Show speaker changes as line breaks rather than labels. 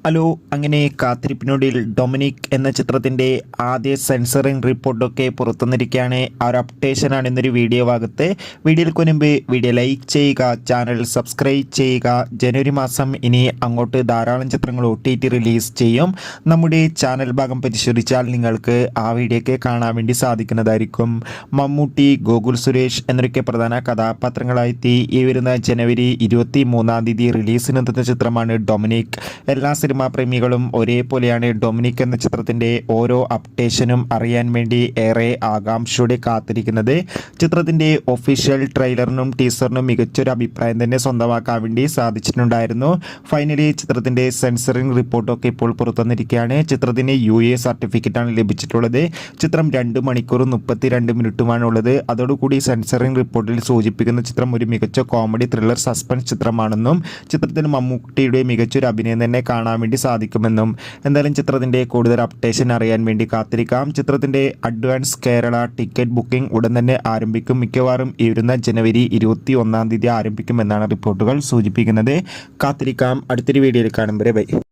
Hello, അങ്ങനെ കാത്തിരിപ്പിനൊടുവിൽ Dominic എന്ന ചിത്രത്തിൻ്റെ ആദ്യ സെൻസറിങ് റിപ്പോർട്ടൊക്കെ പുറത്തുവന്നിരിക്കുകയാണ്. ആ ഒരു അപ്ഡേഷനാണ് ഇന്നൊരു വീഡിയോ ഭാഗത്ത്. വീഡിയോയ്ക്ക് മുൻപ് വീഡിയോ ലൈക്ക് ചെയ്യുക, ചാനൽ സബ്സ്ക്രൈബ് ചെയ്യുക. ജനുവരി മാസം ഇനി അങ്ങോട്ട് ധാരാളം ചിത്രങ്ങൾ OTT റിലീസ് ചെയ്യും. നമ്മുടെ ചാനൽ ഭാഗം പരിശോധിച്ചാൽ നിങ്ങൾക്ക് ആ വീഡിയോയൊക്കെ കാണാൻ വേണ്ടി സാധിക്കുന്നതായിരിക്കും. മമ്മൂട്ടി, ഗോകുൽ സുരേഷ് എന്നൊക്കെ പ്രധാന കഥാപാത്രങ്ങളായെത്തി ഈ വരുന്ന ജനുവരി 23 റിലീസിനെത്തുന്ന ചിത്രമാണ് ഡൊമിനിക്. എല്ലാ സിനിമാ പ്രേമികളും ഒരേപോലെയാണ് ഡൊമിനിക് എന്ന ചിത്രത്തിൻ്റെ ഓരോ അപ്ഡേഷനും അറിയാൻ വേണ്ടി ഏറെ ആകാംക്ഷയോടെ കാത്തിരിക്കുന്നത്. ചിത്രത്തിൻ്റെ ഒഫീഷ്യൽ ട്രെയിലറിനും ടീസറിനും മികച്ചൊരു അഭിപ്രായം തന്നെ സ്വന്തമാക്കാൻ വേണ്ടി സാധിച്ചിട്ടുണ്ടായിരുന്നു. ഫൈനലി ചിത്രത്തിൻ്റെ സെൻസറിങ് റിപ്പോർട്ടൊക്കെ ഇപ്പോൾ പുറത്തുവന്നിരിക്കുകയാണ്. ചിത്രത്തിന് UA സർട്ടിഫിക്കറ്റാണ് ലഭിച്ചിട്ടുള്ളത്. ചിത്രം 2 മണിക്കൂറും 32 മിനിറ്റുമാണ് ഉള്ളത്. അതോടുകൂടി സെൻസറിങ് റിപ്പോർട്ടിൽ സൂചിപ്പിക്കുന്ന ചിത്രം ഒരു മികച്ച കോമഡി ത്രില്ലർ സസ്പെൻസ് ചിത്രമാണെന്നും ചിത്രത്തിൽ മമ്മൂട്ടിയുടെ മികച്ചൊരു അഭിനയം തന്നെ കാണാൻ വേണ്ടി സാധിക്കുമെന്നും എന്തായാലും ചിത്രത്തിൻ്റെ കൂടുതൽ അപ്ഡേഷൻ അറിയാൻ വേണ്ടി കാത്തിരിക്കാം. ചിത്രത്തിൻ്റെ അഡ്വാൻസ് കേരള ടിക്കറ്റ് ബുക്കിംഗ് ഉടൻ തന്നെ ആരംഭിക്കും. മിക്കവാറും ഈ വരുന്ന ജനുവരി 21 ആരംഭിക്കുമെന്നാണ് റിപ്പോർട്ടുകൾ സൂചിപ്പിക്കുന്നത്. കാത്തിരിക്കാം. അടുത്തൊരു വീഡിയോയിൽ കാണുമ്പോൾ ബൈ.